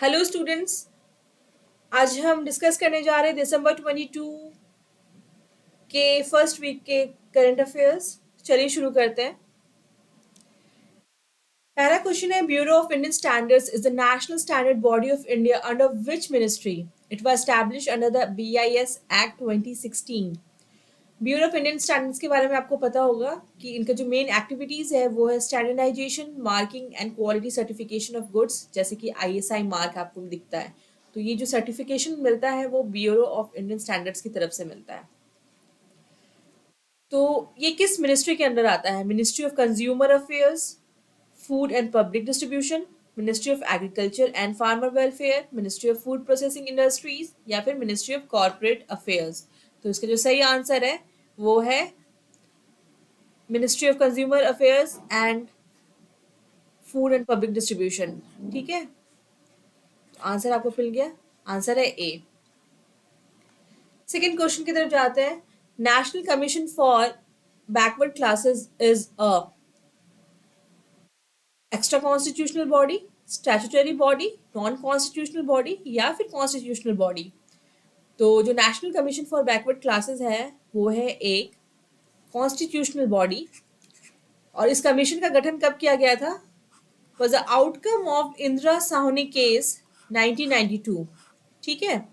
Hello students. आज हम discuss करने जा रहे हैं दिसंबर 22 के फर्स्ट वीक के करंट अफेयर्स। चलिए शुरू करते हैं। पहला क्वेश्चन है, bureau of Indian standards is the national standard body of India under which ministry? It was established under the BIS act 2016। Bureau of Indian standards के बारे में आपको पता होगा कि इनका जो मेन एक्टिविटीज है वो है standardization, marking and quality certification of goods, जैसे कि आईएसआई मार्क आपको दिखता है। तो ये जो सर्टिफिकेशन मिलता है वो ब्यूरो ऑफ इंडियन स्टैंडर्ड्स की तरफ से मिलता है। तो ये किस मिनिस्ट्री के अंडर आता है? Ministry of consumer affairs, food and public distribution, ministry of agriculture and farmer welfare, ministry of food processing industries, या फिर मिनिस्ट्री ऑफ कॉर्पोरेट अफेयर्स। तो इसका जो सही आंसर है वो है ministry of consumer affairs and food and public distribution. ठीक है, आंसर आपको मिल गया। आंसर है ए। सेकेंड क्वेश्चन की तरफ जाते हैं। National commission for backward classes is a extra constitutional body, statutory body, non constitutional body, या फिर कॉन्स्टिट्यूशनल बॉडी। तो जो national commission for backward classes है वो है एक कॉन्स्टिट्यूशनल बॉडी। और इस कमीशन का गठन कब किया गया था? was the outcome of Indira Sahni case 1992। ठीक है,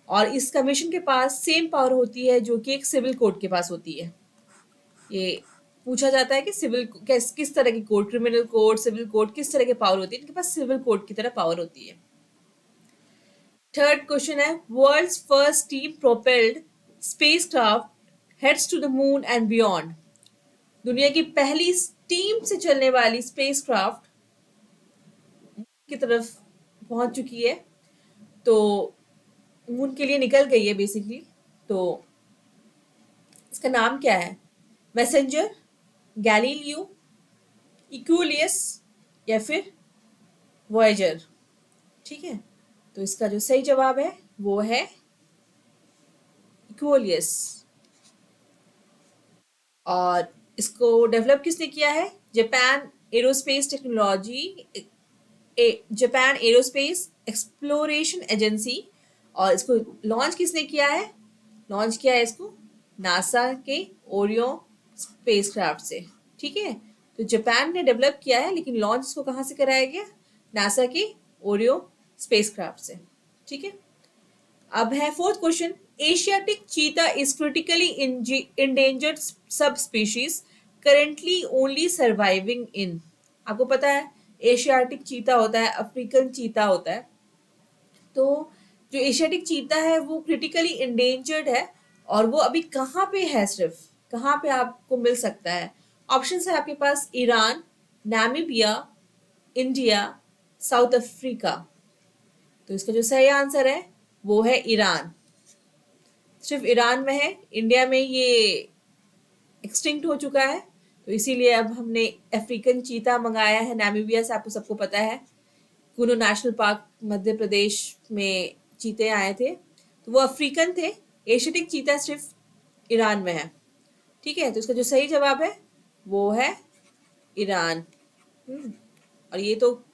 और इस कमीशन के पास सेम पावर होती है जो कि एक सिविल कोर्ट के पास होती है। ये पूछा जाता है कि सिविल किस तरह की court, criminal court, civil court, किस तरह की पावर होती है? इनके पास सिविल कोर्ट की तरह पावर होती है। थर्ड क्वेश्चन है, world's first steam propelled spacecraft heads to the moon and beyond. दुनिया की पहली स्टीम से चलने वाली स्पेसक्राफ्ट की तरफ पहुंच चुकी है, तो मून के लिए निकल गई है बेसिकली। तो इसका नाम क्या है? मैसेंजर, गैलीलियो, इक्यूलियस, या फिर वॉयेजर। ठीक है, तो इसका जो सही जवाब है वो है इक्यूलियस। और इसको डेवलप किसने किया है? Japan aerospace technology, Japan aerospace exploration agency. और इसको लॉन्च किसने किया है? लॉन्च किया है इसको नासा के ओरियो स्पेसक्राफ्ट से। ठीक है, तो जापान ने डेवलप किया है, लेकिन लॉन्च इसको कहाँ से कराया गया? नासा के ओरियो स्पेसक्राफ्ट से। ठीक है, अब है fourth question. Asiatic cheetah is critically endangered subspecies currently only surviving in. आपको पता है एशियाटिक चीता होता है, अफ्रीकन चीता होता है। तो जो एशियाटिक चीता है वो क्रिटिकली इंडेंजर्ड है, और वो अभी कहाँ पे है? सिर्फ कहाँ पे आपको मिल सकता है? ऑप्शन है आपके पास Iran, Namibia, India, South Africa. तो इसका जो सही आंसर है वो है ईरान। सिर्फ ईरान में है, इंडिया में ये एक्सटिंक्ट हो चुका है। तो इसीलिए अब हमने अफ्रीकन चीता मंगाया है नामीबिया से। आपको सबको पता है कुनो नेशनल पार्क मध्य प्रदेश में चीते आए थे, तो वो अफ्रीकन थे। एशियाटिक चीता सिर्फ ईरान में है। ठीक है, तो इसका जो सही जवाब है वो है ईरान। और ये तो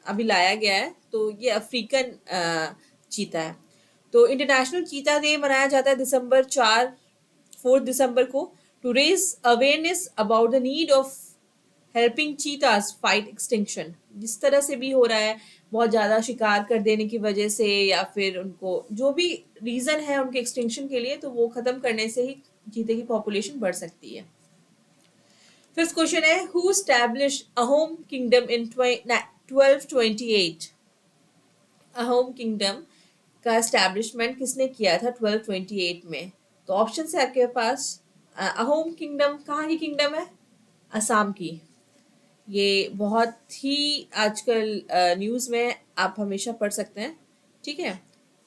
अभी लाया गया है, तो ये अफ्रीकन चीता है। तो इंटरनेशनल चीता डे मनाया जाता है दिसंबर 4 दिसंबर को, to raise awareness about the need of helping cheetahs fight extinction. जिस तरह से भी हो रहा है, बहुत ज़्यादा शिकार कर देने की वजह से, या फिर उनको जो भी रीज़न है उनके एक्सटिंक्शन के लिए, तो वो ख़त्म करने से ही चीते की पॉपुलेशन बढ़ सकती है। फिफ्थ क्वेश्चन है, who established Ahom kingdom in 1228। Ahom kingdom का एस्टैब्लिशमेंट किसने किया था 1228 में? तो ऑप्शन है आपके पास। अहोम किंगडम कहाँ की किंगडम है? असम की। ये बहुत ही आजकल न्यूज़ में आप हमेशा पढ़ सकते हैं। ठीक है,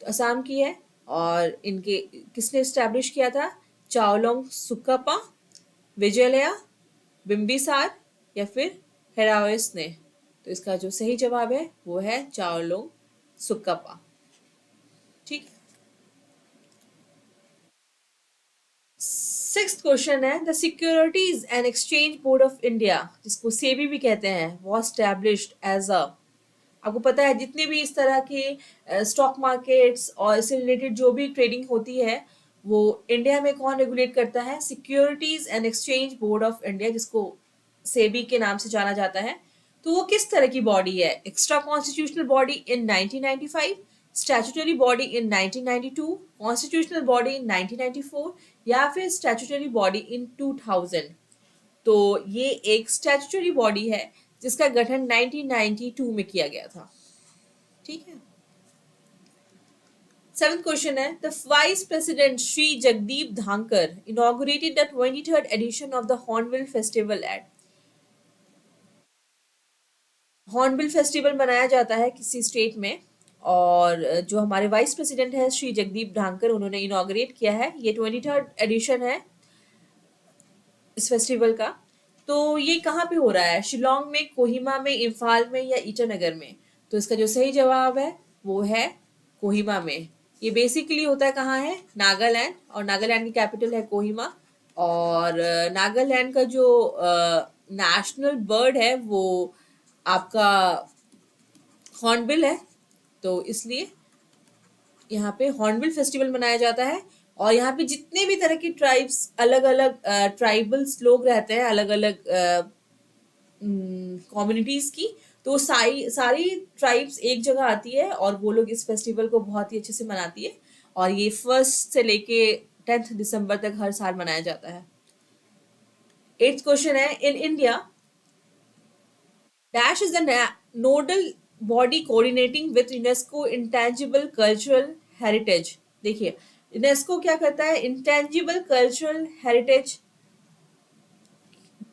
तो असम की है। और इनके किसने इस्टेब्लिश किया था? चाओलोंग सुक्कापा, विजयलया, बिम्बिसार, या फिर हेराओस ने। तो इसका जो सही जवाब है वो है चाओलोंग सुक्कापा। ठीक, सिक्स्थ क्वेश्चन है, the securities and exchange board of India, जिसको सेबी भी कहते हैं, वॉज एस्टैब्लिश्ड एज अ। आपको पता है जितने भी इस तरह के स्टॉक मार्केट्स और इससे रिलेटेड जो भी ट्रेडिंग होती है वो इंडिया में कौन रेगुलेट करता है? Securities and exchange board of India, जिसको सेबी के नाम से जाना जाता है। तो वो किस तरह की बॉडी है? Extra constitutional body in 1995, statutory body in 1992, constitutional body in 1994 या फिर स्टैट्यूटरी बॉडी इन 2000। तो ये एक स्टैट्यूटरी बॉडी है जिसका गठन 1992 में किया गया था। ठीक है। सेवेंथ क्वेश्चन है, the vice president Shri Jagdeep Dhankhar inaugurated the 23rd edition of the Hornbill festival at. Hornbill festival मनाया जाता है किसी स्टेट में, और जो हमारे वाइस प्रेसिडेंट है श्री जगदीप धांकर, उन्होंने इनॉग्रेट किया है। ये 23rd एडिशन है इस फेस्टिवल का। तो ये कहाँ पे हो रहा है? शिलोंग में, कोहिमा में, इम्फाल में या ईटानगर में? तो इसका जो सही जवाब है वो है कोहिमा में। ये बेसिकली होता है कहाँ है? नागालैंड, और नागालैंड की कैपिटल है कोहिमा। और नागालैंड का जो नेशनल बर्ड है वो आपका हॉर्नबिल है। तो इसलिए यहाँ पे हॉर्नबिल फेस्टिवल मनाया जाता है। और यहाँ पे जितने भी तरह की ट्राइब्स, अलग अलग ट्राइबल्स लोग रहते हैं, अलग अलग कम्युनिटीज की, तो सारी सारी ट्राइब्स एक जगह आती है और वो लोग इस फेस्टिवल को बहुत ही अच्छे से मनाती है। और ये 1 से लेके 10 दिसंबर तक हर साल मनाया जाता है। 8th क्वेश्चन है, in India dash is the nodal body coordinating with UNESCO intangible cultural heritage. देखिए, यूनेस्को क्या करता है? इंटेंजिबल कल्चरल हेरिटेज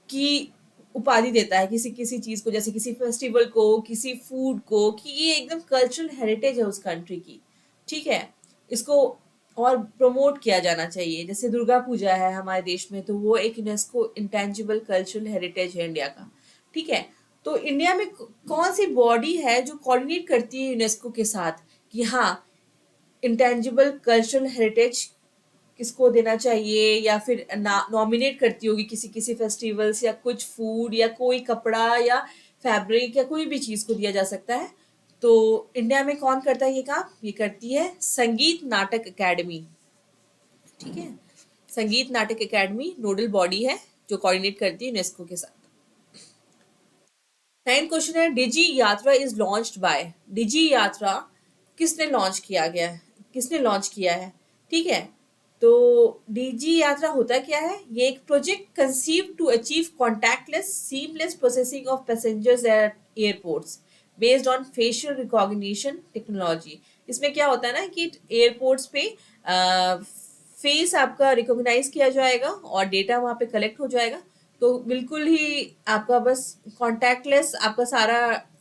की उपाधि देता है किसी किसी चीज को, जैसे किसी फेस्टिवल को, किसी फूड को, कि ये एकदम कल्चरल हेरिटेज है उस कंट्री की। ठीक है। इसको और प्रमोट किया जाना चाहिए। जैसे दुर्गा पूजा है हमारे देश में, तो वो एक यूनेस्को इंटेंजिबल कल्चरल हेरिटेज है इंडिया का। ठीक है। तो इंडिया में कौन सी बॉडी है जो कोऑर्डिनेट करती है यूनेस्को के साथ कि हाँ, इंटेंजिबल कल्चरल हेरिटेज किसको देना चाहिए, या फिर नॉमिनेट करती होगी किसी किसी फेस्टिवल्स, या कुछ फूड या कोई कपड़ा या फैब्रिक या कोई भी चीज को दिया जा सकता है? तो इंडिया में कौन करता है ये काम? ये करती है संगीत नाटक एकेडमी। ठीक है। संगीत नाटक एकेडमी नोडल बॉडी है जो कोऑर्डिनेट करती है यूनेस्को के साथ। 9th क्वेश्चन है, डिजी यात्रा इज लॉन्च्ड बाय। डिजी यात्रा किसने लॉन्च किया गया है? किसने लॉन्च किया है? ठीक है। तो डीजी यात्रा होता क्या है? ये एक project conceive to achieve contactless seamless processing of passengers at airports based on facial recognition technology. इसमें क्या होता है ना कि एयरपोर्ट्स पे फेस आपका रिकॉग्नाइज किया जाएगा और डेटा वहाँ पे कलेक्ट हो जाएगा। तो बिल्कुल ही आपका बस कॉन्टैक्टलेस आपका सारा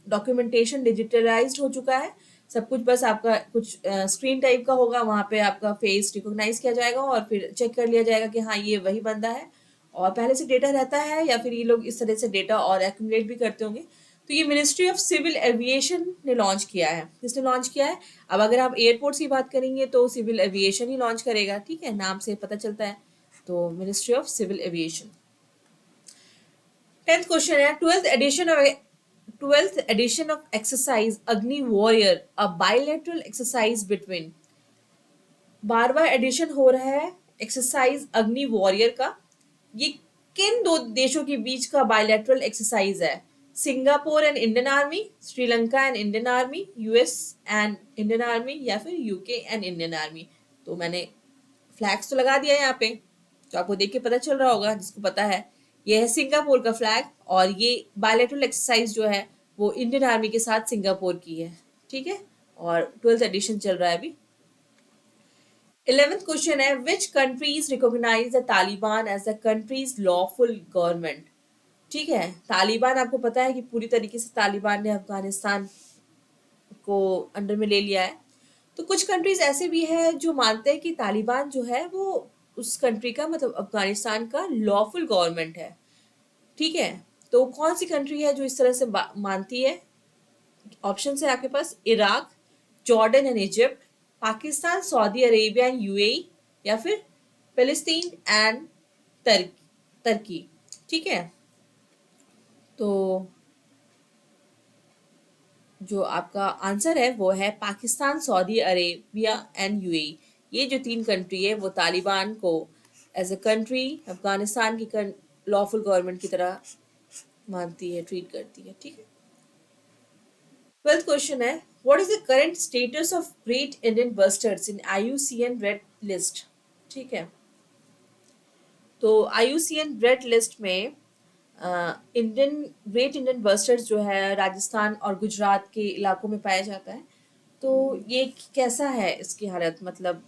डॉक्यूमेंटेशन डिजिटलाइज्ड हो चुका है। सब कुछ बस आपका कुछ स्क्रीन टाइप का होगा, वहाँ पे आपका फेस रिकॉग्नाइज किया जाएगा और फिर चेक कर लिया जाएगा कि हाँ ये वही बंदा है। और पहले से डेटा रहता है या फिर ये लोग इस तरह से डेटा और एक्यूमुलेट भी करते होंगे। तो ये मिनिस्ट्री ऑफ सिविल एविएशन ने लॉन्च किया है। किसने लॉन्च किया है? अब अगर आप एयरपोर्ट्स की बात करेंगे तो सिविल एविएशन ही लॉन्च करेगा। ठीक है, नाम से पता चलता है। तो ministry of civil aviation. 10th question है, 12th edition of exercise Agni Warrior, a bilateral exercise between। 12वां एडिशन हो रहा है एक्सरसाइज अग्नि वॉरियर का। ये किन दो देशों के बीच का बायलैटरल एक्सरसाइज है? Singapore and Indian army, Sri Lanka and Indian army, US and Indian army, या फिर यूके एंड इंडियन आर्मी। तो मैंने फ्लैग्स तो लगा दिया है यहाँ पे, तो आपको देख के पता चल रहा होगा जिसको पता है। ये है सिंगापुर का फ्लैग, और ये बायलैटरल एक्सरसाइज जो है वो इंडियन आर्मी के साथ सिंगापुर की है। ठीक है। और 12th एडिशन चल रहा है अभी। 11th क्वेश्चन है, which countries recognize the Taliban as the country's lawful government. ठीक है। तालिबान आपको पता है कि पूरी तरीके से तालिबान ने अफगानिस्तान को अंडर में ले लिया है। तो कुछ कंट्रीज ऐसे भी है जो मानते हैं कि तालिबान जो है वो उस कंट्री का, मतलब अफगानिस्तान का लॉफुल गवर्नमेंट है। ठीक है। तो कौन सी कंट्री है जो इस तरह से मानती है? ऑप्शन है आपके पास, Iraq, Jordan and Egypt, Pakistan, Saudi Arabia and UAE, या फिर फिलिस्तीन एंड तुर्की। ठीक है। तो जो आपका आंसर है वो है Pakistan, Saudi Arabia and UAE. ये जो तीन कंट्री है वो तालिबान को एज अ कंट्री अफगानिस्तान की लॉफुल गवर्नमेंट की तरह मानती है, ट्रीट करती है। ठीक है। 12th क्वेश्चन है, what is the current status of great Indian bustards in IUCN red list. ठीक है। तो आईयूसीएन रेड लिस्ट में इंडियन ग्रेट इंडियन बस्टर्ड्स जो है राजस्थान और गुजरात के इलाकों में पाया जाता है। तो ये कैसा है इसकी हालत, मतलब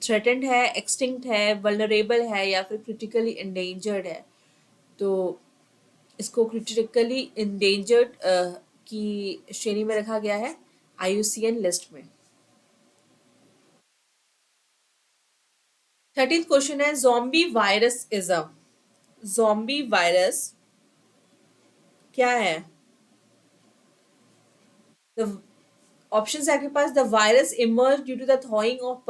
थ्रेटेंड है, एक्सटिंक्ट है, वल्नरेबल है या फिर क्रिटिकली इंडेंजर्ड है। तो इसको क्रिटिकली इंडेंजर्ड की श्रेणी में रखा गया है आईयूसीएन लिस्ट में। 13th क्वेश्चन है, zombie virus is a. Zombie virus क्या है? द ऑप्शंस है आपके पास। The virus emerge due to the thawing of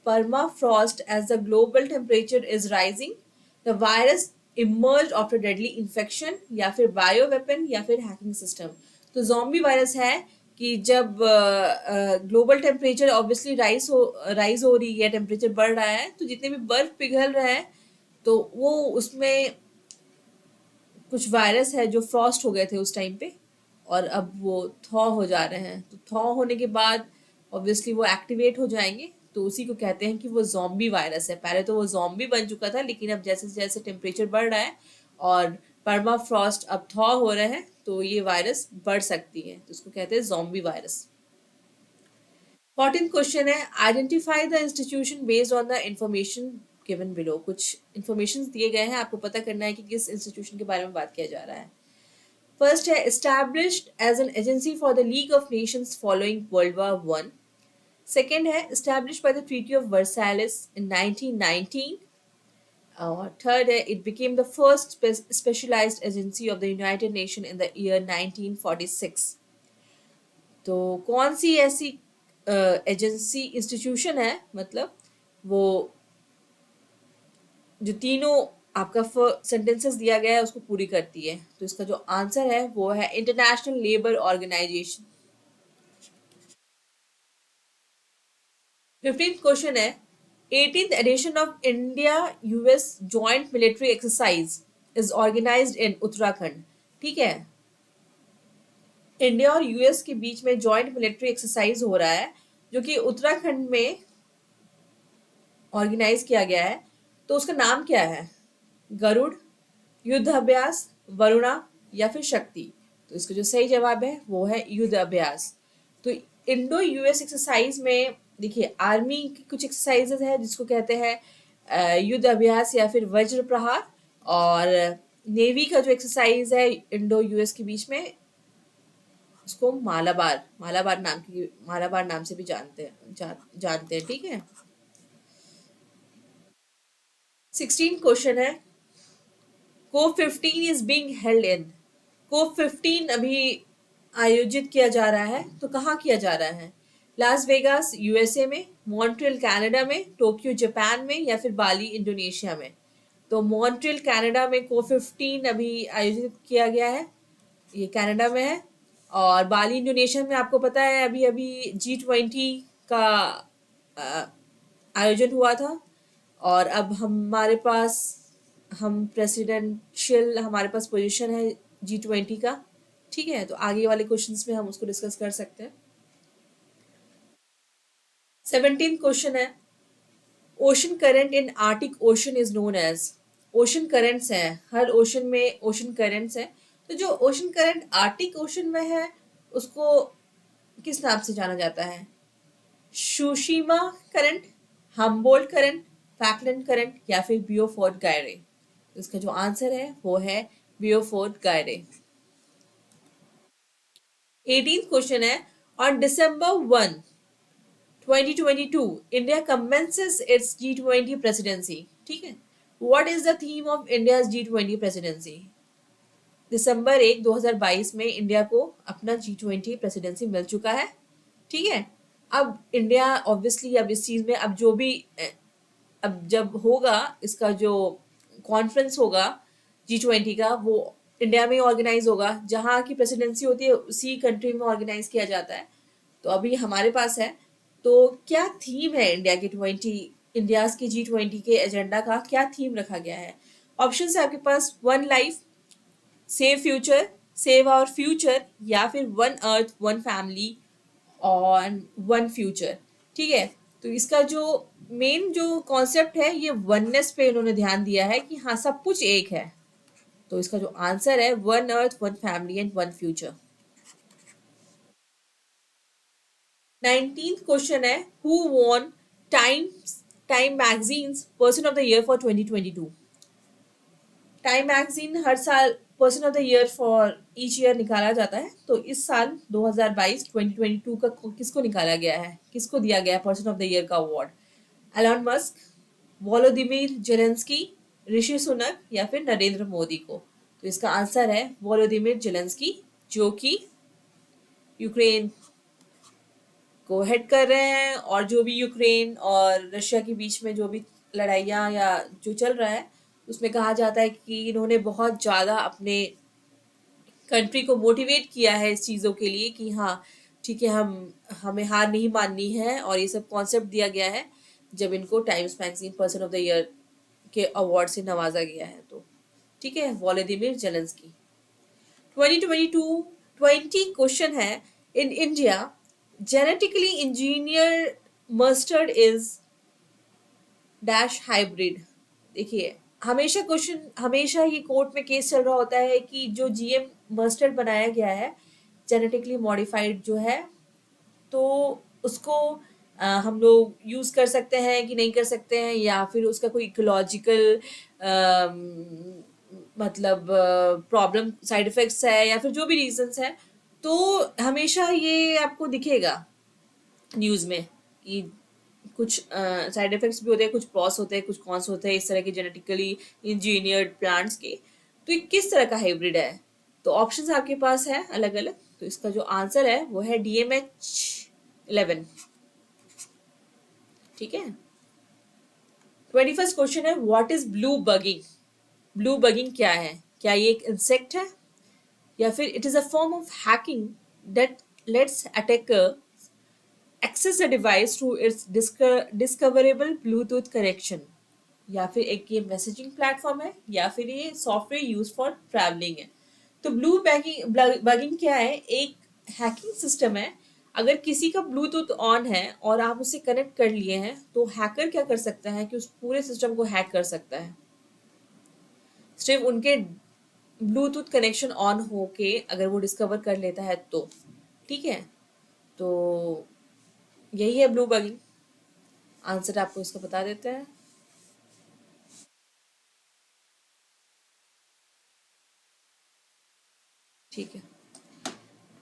permafrost as the global temperature is rising. The virus emerged after deadly infection, या फिर bio weapon या फिर hacking system. तो जॉम्बी वायरस है कि जब ग्लोबल टेम्परेचर ऑब्वियसली राइज हो रही है, टेम्परेचर बढ़ रहा है, तो जितने भी बर्फ पिघल रहा है तो वो उसमें कुछ वायरस है जो फ्रॉस्ट हो गए थे उस टाइम पे और अब वो थॉ हो जा रहे हैं। तो थॉ होने के बाद ऑब्वियसली वो एक्टिवेट हो जाएंगे, तो उसी को कहते हैं कि वो जॉम्बी वायरस है। पहले तो वो जॉम्बी बन चुका था, लेकिन अब जैसे जैसे टेम्परेचर बढ़ रहा है और पर्मा फ्रॉस्ट अब थॉ हो रहे हैं तो ये वायरस बढ़ सकती है, तो उसको कहते हैं जॉम्बी वायरस। 14th क्वेश्चन है, identify the institution based on the information given below. कुछ इंफॉर्मेशन दिए गए हैं, आपको पता करना है कि किस इंस्टीट्यूशन के बारे में बात किया जा रहा है। फर्स्ट है, established as an agency for the League of Nations following World War One. Second है, established by the Treaty of Versailles in 1919. और third है, it became the first specialized agency of the United Nations in the year 1946. तो कौन सी ऐसी agency institution है, मतलब वो जो तीनों आपका सेंटेंसेस दिया गया है उसको पूरी करती है। तो इसका जो आंसर है वो है international labour organisation. 15th question है, 18th edition of India US joint military exercise is organised in Uttarakhand. ठीक है। इंडिया और यूएस के बीच में जॉइंट मिलिट्री एक्सरसाइज हो रहा है जो कि उत्तराखंड में ऑर्गेनाइज किया गया है। तो उसका नाम क्या है? गरुड़, युद्ध अभ्यास, वरुणा या फिर शक्ति। तो इसका जो सही जवाब है वो है युद्ध अभ्यास। तो इंडो यूएस एक्सरसाइज में देखिए, आर्मी की कुछ एक्सरसाइजेज है जिसको कहते हैं युद्ध अभ्यास या फिर वज्र प्रहार, और नेवी का जो एक्सरसाइज है इंडो यूएस के बीच में उसको मालाबार नाम से भी जानते हैं। ठीक है। 16 क्वेश्चन है, कोप 15 इज बीइंग हेल्ड इन। कोप 15 अभी आयोजित किया जा रहा है, तो कहाँ किया जा रहा है? लास वेगास यूएसए में, मॉन्ट्रियल कनाडा में, टोक्यो जापान में या फिर बाली इंडोनेशिया में। तो मॉन्ट्रियल कनाडा में कोप 15 अभी आयोजित किया गया है, ये कनाडा में है। और बाली इंडोनेशिया में आपको पता है अभी अभी G20 का अ, आयोजन हुआ था, और अब हमारे पास पोजीशन है G20 का। ठीक है। तो आगे वाले क्वेश्चंस में हम उसको डिस्कस कर सकते हैं। 17th क्वेश्चन है, ocean current in Arctic ocean is known as. Ocean currents हैं, हर ओशन में ओशन करंट्स हैं। तो जो ओशन करंट आर्टिक ओशन में है उसको किस नाम से जाना जाता है? Tsushima current, Humboldt current, Falkland current या फिर बियोफोर्ट गायरे। इसका जो आंसर है वो है बियोफोर्ट गायरे। 18th क्वेश्चन है, on December 1, 2022 India commences its G20 presidency। ठीक है। What is the theme of India's G20 presidency? दिसंबर 1, 2022 में इंडिया को अपना G20 प्रेसिडेंसी मिल चुका है। ठीक है। अब इंडिया ऑब्वियसली अब इस चीज में अब जो भी अब जब होगा इसका जो कॉन्फ्रेंस होगा G20 का, वो इंडिया में ऑर्गेनाइज होगा, जहाँ की प्रेसिडेंसी होती है उसी कंट्री में ऑर्गेनाइज किया जाता है। तो अभी हमारे पास है, तो क्या थीम है इंडिया की G20 के एजेंडा का क्या थीम रखा गया है? ऑप्शन है आपके पास, one life, save future, save our future, या फिर one earth one family on one future. ठीक है, तो इसका जो मेन जो कॉन्सेप्ट है ये वननेस पे इन्होंने ध्यान दिया है कि हाँ सब कुछ एक है। तो इसका जो आंसर है one earth one family and one future. 19th question है, who won Time Time magazine's person of the year for 2022? Time magazine हर साल person of the year for each year निकाला जाता है, तो इस साल 2022 का किसको निकाला गया है, किसको दिया गया है पर्सन ऑफ द ईयर का award? Elon Musk, Volodymyr Zelenskyy, Rishi Sunak, या फिर नरेंद्र मोदी को? तो इसका आंसर है वोलोदिमीर जेलेंस्की, जो कि यूक्रेन को हेड कर रहे हैं, और जो भी यूक्रेन और रशिया के बीच में जो भी लड़ाइयाँ या जो चल रहा है उसमें कहा जाता है कि इन्होंने बहुत ज़्यादा अपने कंट्री को मोटिवेट किया है इस चीज़ों के लिए कि हाँ ठीक है, हम हमें हार नहीं माननी है, और ये सब कॉन्सेप्ट दिया गया है जब इनको times magazine person of the year के अवार्ड से नवाजा गया है। तो ठीक है, वोलोदिमीर जेलेंस्की। 2022 20 क्वेश्चन है, in India genetically engineer mustard is dash hybrid. देखिए, हमेशा क्वेश्चन, हमेशा ये कोर्ट में केस चल रहा होता है कि जो जीएम मस्टर्ड बनाया गया है जेनेटिकली मॉडिफाइड जो है, तो उसको हम लोग यूज़ कर सकते हैं कि नहीं कर सकते हैं, या फिर उसका कोई इकोलॉजिकल मतलब प्रॉब्लम साइड इफ़ेक्ट्स है, या फिर जो भी रीजंस है, तो हमेशा ये आपको दिखेगा न्यूज़ में कि कुछ साइड इफ़ेक्ट्स भी होते हैं, कुछ प्रॉस होते हैं, कुछ कॉन्स होते हैं इस तरह के जेनेटिकली इंजीनियर्ड प्लांट्स के। तो ये किस तरह का हाइब्रिड है? तो ऑप्शंस आपके पास है अलग अलग, तो इसका जो आंसर है वो है DMH11। ठीक है, 21st क्वेश्चन है, what is blue bugging? Blue bugging क्या है? क्या ये एक इंसेक्ट है, या फिर it is a form of hacking that let's attacker access the device through its discoverable Bluetooth connection? या फिर एक ये मैसेजिंग प्लेटफॉर्म है, या फिर ये सॉफ्टवेयर यूज फॉर ट्रैवलिंग है? तो ब्लू बगिंग क्या है? एक हैकिंग सिस्टम है। अगर किसी का ब्लूटूथ ऑन है और आप उसे कनेक्ट कर लिए हैं, तो हैकर क्या कर सकता है कि उस पूरे सिस्टम को हैक कर सकता है, सिर्फ उनके ब्लूटूथ कनेक्शन ऑन होके अगर वो डिस्कवर कर लेता है तो। ठीक है, तो यही है ब्लू बगिंग। आंसर आपको इसका बता देते हैं। ठीक है,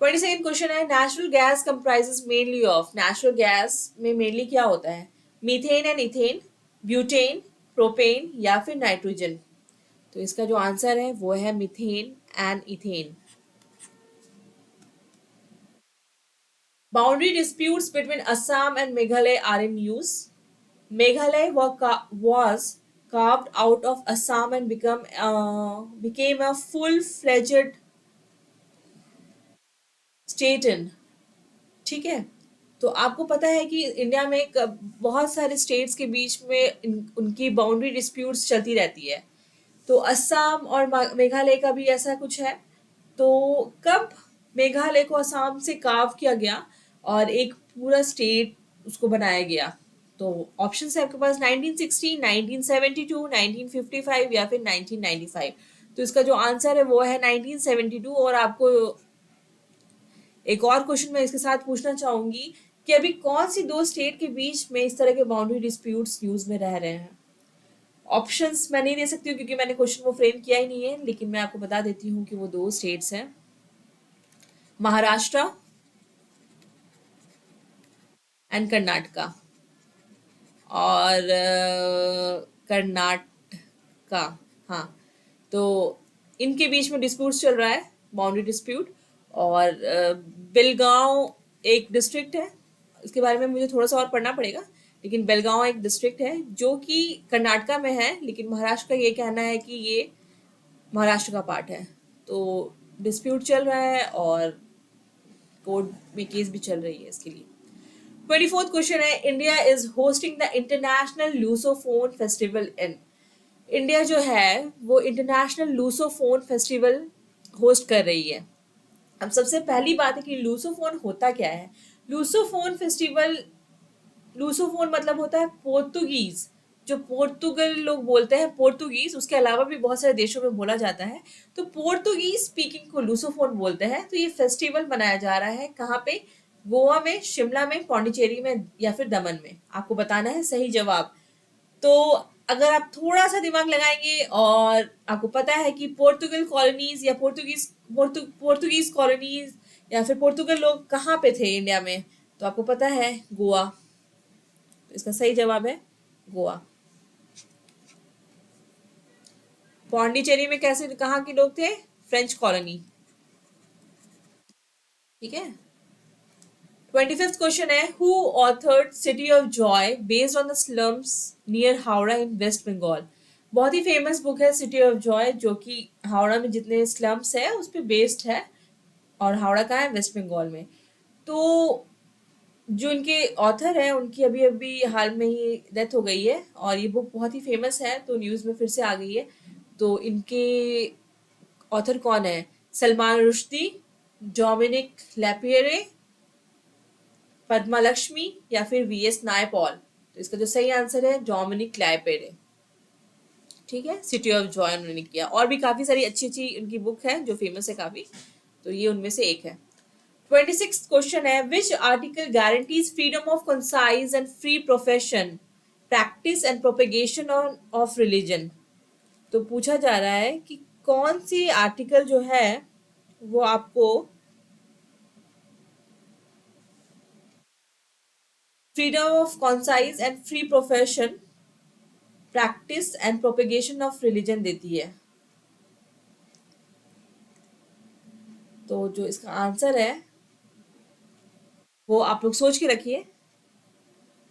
22nd क्वेश्चन है, natural gas comprises mainly of. Natural gas में मेनली क्या होता है? Methane and ethane, butane, propane, या फिर नाइट्रोजन? तो इसका जो आंसर है वो है methane and ethane. Boundary disputes between Assam and Meghalaya are in use. Meghalaya was carved out of Assam and became a full-fledged state in। ठीक है, तो आपको पता है कि इंडिया में बहुत सारे स्टेट्स के बीच में उनकी बाउंड्री डिस्प्यूट्स चलती रहती है। तो असम और मेघालय का भी ऐसा कुछ है। तो कब मेघालय को असम से कार्व किया गया और एक पूरा स्टेट उसको बनाया गया? तो ऑप्शन है आपके पास 1960, 1972, 1955, या फिर 1995। तो इसका जो आंसर है वो है 1972। और आपको एक और क्वेश्चन मैं इसके साथ पूछना चाहूंगी कि अभी कौन सी दो स्टेट के बीच में इस तरह के बाउंड्री डिस्प्यूट्स न्यूज में रह रहे हैं? ऑप्शंस मैं नहीं दे सकती हूँ क्योंकि मैंने क्वेश्चन को फ्रेम किया ही नहीं है, लेकिन मैं आपको बता देती हूँ कि वो दो स्टेट्स हैं, महाराष्ट्र एंड कर्नाटका। और कर्नाटका, हाँ, तो इनके बीच में डिस्प्यूट चल रहा है, बाउंड्री डिस्प्यूट। और बेलगांव एक डिस्ट्रिक्ट है, इसके बारे में मुझे थोड़ा सा और पढ़ना पड़ेगा, लेकिन बेलगांव एक डिस्ट्रिक्ट है जो कि कर्नाटका में है, लेकिन महाराष्ट्र का ये कहना है कि ये महाराष्ट्र का पार्ट है। तो डिस्प्यूट चल रहा है और कोर्ट में केस भी चल रही है इसके लिए। 24th क्वेश्चन है, India is hosting the international Lusofone festival in. India जो है वो इंटरनेशनल लूसोफोन फेस्टिवल होस्ट कर रही है। अब सबसे पहली बात है कि लूसोफोन होता क्या है। लूसोफोन फेस्टिवल, लूसोफोन मतलब होता है पोर्तुगीज। जो पोर्तुगल लोग बोलते हैं पोर्तुगीज, उसके अलावा भी बहुत सारे देशों में बोला जाता है, तो पोर्तुगीज स्पीकिंग को लूसोफोन बोलते हैं। तो ये फेस्टिवल मनाया जा रहा है कहाँ पे? गोवा में, शिमला में, पौंडीचेरी में या फिर दमन में। आपको बताना है सही जवाब। तो अगर आप थोड़ा सा दिमाग लगाएंगे और आपको पता है कि पोर्तुगल कॉलोनीज या पोर्तुगीज कॉलोनीज या फिर पोर्तुगल लोग कहाँ पे थे इंडिया में, तो आपको पता है गोवा। तो इसका सही जवाब है गोवा। पौंडीचेरी में कैसे, कहाँ के लोग थे? French colony. ठीक है। 25th क्वेश्चन है, who authored City of Joy based on the slums near Howrah in West Bengal. बहुत ही फेमस बुक है सिटी ऑफ जॉय, जो कि हावड़ा में जितने स्लम्स है उस पर बेस्ड है। और हावड़ा कहाँ है? वेस्ट बंगाल में। तो जो इनके ऑथर हैं उनकी अभी अभी हाल में ही डेथ हो गई है और ये बुक बहुत ही फेमस है, तो न्यूज़ में फिर से आ गई है। तो इनके ऑथर कौन है? सलमान रुश्दी, डोमिनिक लैपियरे, पद्मा लक्ष्मी या फिर वीएस नायपॉल। तो इसका जो सही आंसर है डोमिनिक लैपियरे। ठीक है, सिटी ऑफ जॉय उन्होंने किया। और भी काफ़ी सारी अच्छी अच्छी उनकी बुक है जो फेमस है काफ़ी, तो ये उनमें से एक है। 26th क्वेश्चन है, which article guarantees freedom of concise and free profession practice and propagation of religion. तो पूछा जा रहा है कि कौन सी आर्टिकल जो है वो आपको freedom of concise and free profession practice and propagation of religion देती है। तो जो इसका आंसर है वो आप लोग सोच के रखिए,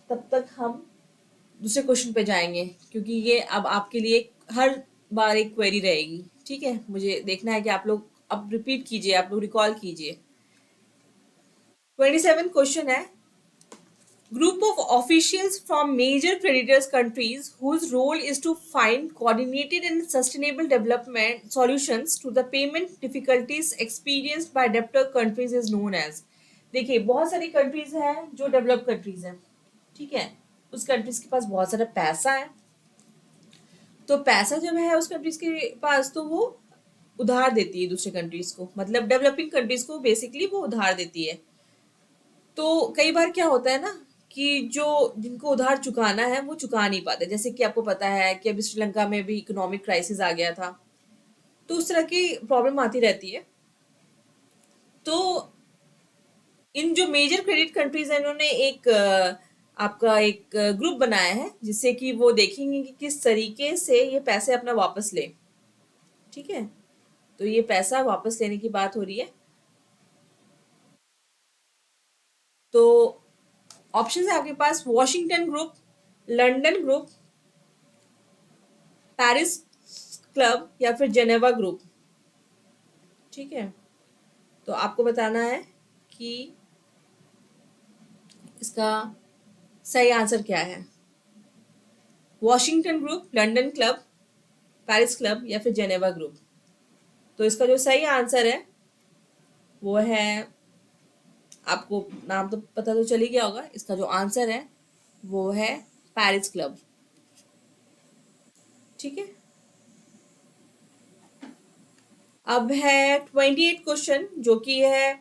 तब तक हम दूसरे क्वेश्चन पे जाएंगे, क्योंकि ये अब आपके लिए हर बार एक क्वेरी रहेगी। ठीक है, मुझे देखना है कि आप लोग अब रिपीट कीजिए, आप लोग रिकॉल कीजिए। 27 क्वेश्चन है, group of officials from major creditors countries whose role is to find coordinated and sustainable development solutions to the payment difficulties experienced by debtor countries is known as। देखिए बहुत सारी countries हैं जो develop countries हैं, ठीक है, उस countries के पास बहुत सारा पैसा है। तो पैसा जब है उस कंट्रीज के पास तो वो उधार देती है दूसरे कंट्रीज को, मतलब डेवलपिंग कंट्रीज को बेसिकली वो उधार देती है। तो कई बार क्या होता है ना कि जो जिनको उधार चुकाना है वो चुका नहीं पाते, जैसे कि आपको पता है कि अभी श्रीलंका में भी इकोनॉमिक क्राइसिस आ गया था। तो उस तरह की प्रॉब्लम आती रहती है। तो इन जो मेजर क्रेडिट कंट्रीज हैं इन्होंने एक आपका एक ग्रुप बनाया है जिससे कि वो देखेंगे कि किस तरीके से ये पैसे अपना वापस ले। ठीक है, तो ये पैसा वापस लेने की बात हो रही है। तो ऑप्शन है आपके पास, Washington group, London group, Paris club या फिर जेनेवा ग्रुप। ठीक है, तो आपको बताना है कि इसका सही आंसर क्या है। Washington group, London club, Paris club या फिर जेनेवा ग्रुप। तो इसका जो सही आंसर है वो है, आपको नाम तो पता तो चल ही गया होगा, इसका जो आंसर है वो है पेरिस क्लब। ठीक है, अब है 28 क्वेश्चन जो कि है,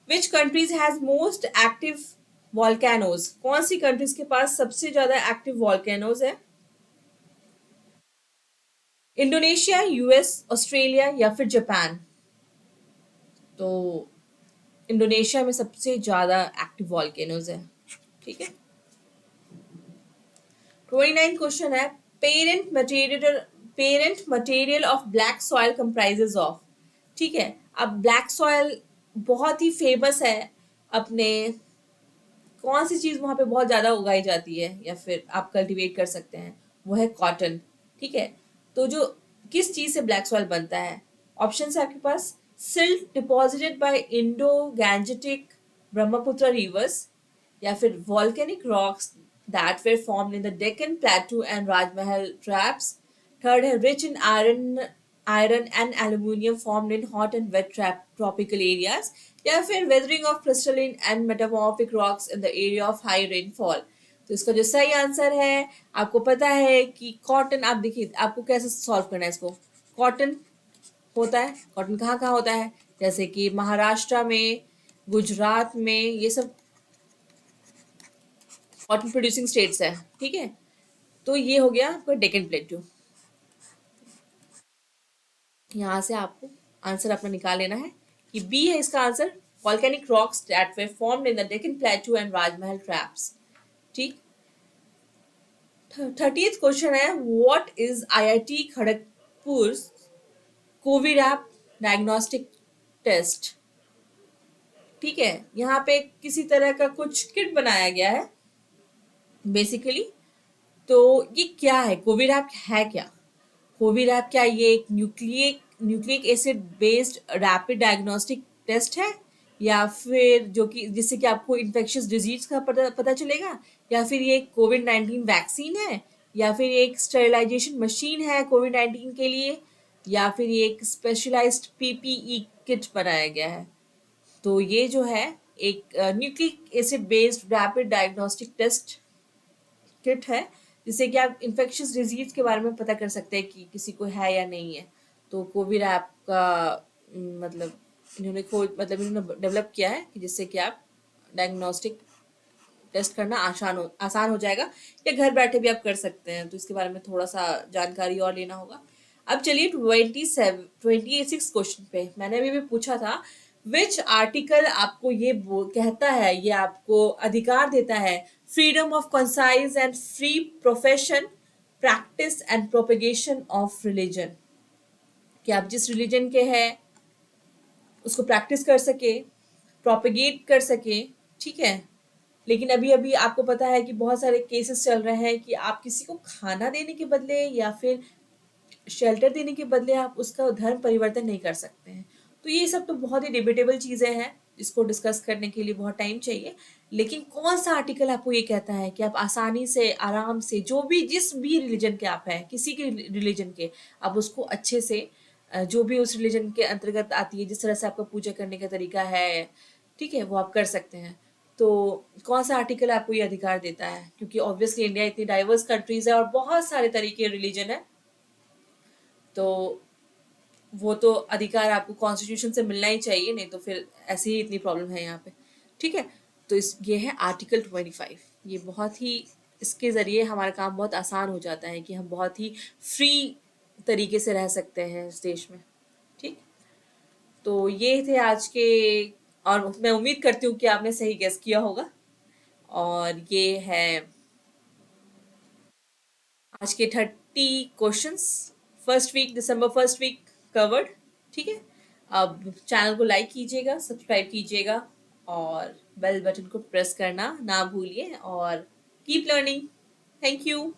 which countries has most active volcanoes. कौन सी कंट्रीज के पास सबसे ज्यादा एक्टिव वॉल्केनोज है? इंडोनेशिया, यूएस, ऑस्ट्रेलिया या फिर जापान। तो इंडोनेशिया में सबसे ज्यादा एक्टिव वॉल्केनोज है। ठीक है। 29 क्वेश्चन है, parent material of black soil comprises of. ठीक है, अब ब्लैक सॉइल बहुत ही फेमस है अपने, कौन सी चीज वहां पे बहुत ज्यादा उगाई जाती है या फिर आप कल्टीवेट कर सकते हैं, वो है कॉटन। ठीक है, तो जो किस चीज से ब्लैक सॉइल बनता है? ऑप्शन है आपके पास, silt deposited by Indo Gangetic Brahmaputra rivers, या फिर volcanic rocks that were formed in the Deccan Plateau and Rajmahal traps. Third है rich in iron and aluminium formed in hot and wet tropical areas. या फिर weathering of crystalline and metamorphic rocks in the area of high rainfall. तो इसका जो सही answer है, आपको पता है कि कॉटन, आप देखिए आपको कैसे सॉल्व करना है इसको। कॉटन होता है, कॉटन कहाँ कहाँ होता है, जैसे कि महाराष्ट्र में, गुजरात में, ये सब कॉटन प्रोड्यूसिंग स्टेट्स है, ठीक है। तो ये हो गया आपका डेक्कन प्लेट्यू। यहाँ से आपको आंसर अपना निकाल लेना है कि बी है इसका answer, volcanic rocks that were formed in the Deccan plateau and Rajmahal traps. ठीक। 30th क्वेश्चन है, what is IIT Kharagpur covid app diagnostic test. ठीक है, यहाँ पे किसी तरह का कुछ किट बनाया गया है बेसिकली। तो ये क्या है, कोविड ऐप है क्या? कोविड ऐप क्या ये एक nucleic acid based rapid diagnostic test है, या फिर जो कि जिससे कि आपको इन्फेक्शियस डिजीज का पता चलेगा, या फिर ये कोविड-19 वैक्सीन है, या फिर ये एक स्टेरिलाइजेशन मशीन है कोविड-19 के लिए, या फिर ये एक स्पेशलाइज्ड पीपीई किट बनाया गया है। तो ये जो है एक nucleic acid based rapid diagnostic test kit है, जिससे कि आप इन्फेक्शियस डिजीज के बारे में पता कर सकते हैं कि किसी को है या नहीं है। तो कोविड ऐप का मतलब इन्होंने डेवलप किया है कि जिससे कि आप डायग्नोस्टिक टेस्ट करना आसान हो जाएगा, या घर बैठे भी आप कर सकते हैं। तो इसके बारे में थोड़ा सा जानकारी और लेना होगा। अब चलिए 26 क्वेश्चन पे। मैंने अभी भी पूछा था विच आर्टिकल आपको ये कहता है, ये आपको अधिकार देता है, freedom of concise and free profession, practice and propagation of religion, कि आप जिस रिलीजन के हैं उसको प्रैक्टिस कर सके, प्रोपेगेट कर सके, ठीक है। लेकिन अभी अभी आपको पता है कि बहुत सारे केसेस चल रहे हैं कि आप किसी को खाना देने के बदले या फिर शेल्टर देने के बदले आप उसका धर्म परिवर्तन नहीं कर सकते हैं। तो ये सब तो बहुत ही डिबेटेबल चीज़ें हैं, जिसको डिस्कस करने के लिए बहुत टाइम चाहिए। लेकिन कौन सा आर्टिकल आपको ये कहता है कि आप आसानी से, आराम से, जो भी जिस भी रिलीजन के आप हैं, किसी के रिलीजन के, आप उसको अच्छे से जो भी उस रिलीजन के अंतर्गत आती है, जिस तरह से आपका पूजा करने का तरीका है, ठीक है, वो आप कर सकते हैं। तो कौन सा आर्टिकल आपको ये अधिकार देता है? क्योंकि ऑब्वियसली इंडिया इतनी डाइवर्स कंट्रीज है और बहुत सारे तरीके रिलीजन है, तो वो तो अधिकार आपको कॉन्स्टिट्यूशन से मिलना ही चाहिए, नहीं तो फिर ऐसे ही इतनी प्रॉब्लम है यहाँ पे। ठीक है, तो ये है आर्टिकल 25। ये बहुत ही, इसके ज़रिए हमारा काम बहुत आसान हो जाता है कि हम बहुत ही फ्री तरीके से रह सकते हैं इस देश में। ठीक, तो ये थे आज के, और मैं उम्मीद करती हूँ कि आपने सही गेस किया होगा। और ये है आज के 30 क्वेश्चंस, दिसंबर फर्स्ट वीक कवर्ड। ठीक है, अब चैनल को लाइक कीजिएगा, सब्सक्राइब कीजिएगा, और बेल बटन को प्रेस करना ना भूलिए, और कीप लर्निंग। Thank you.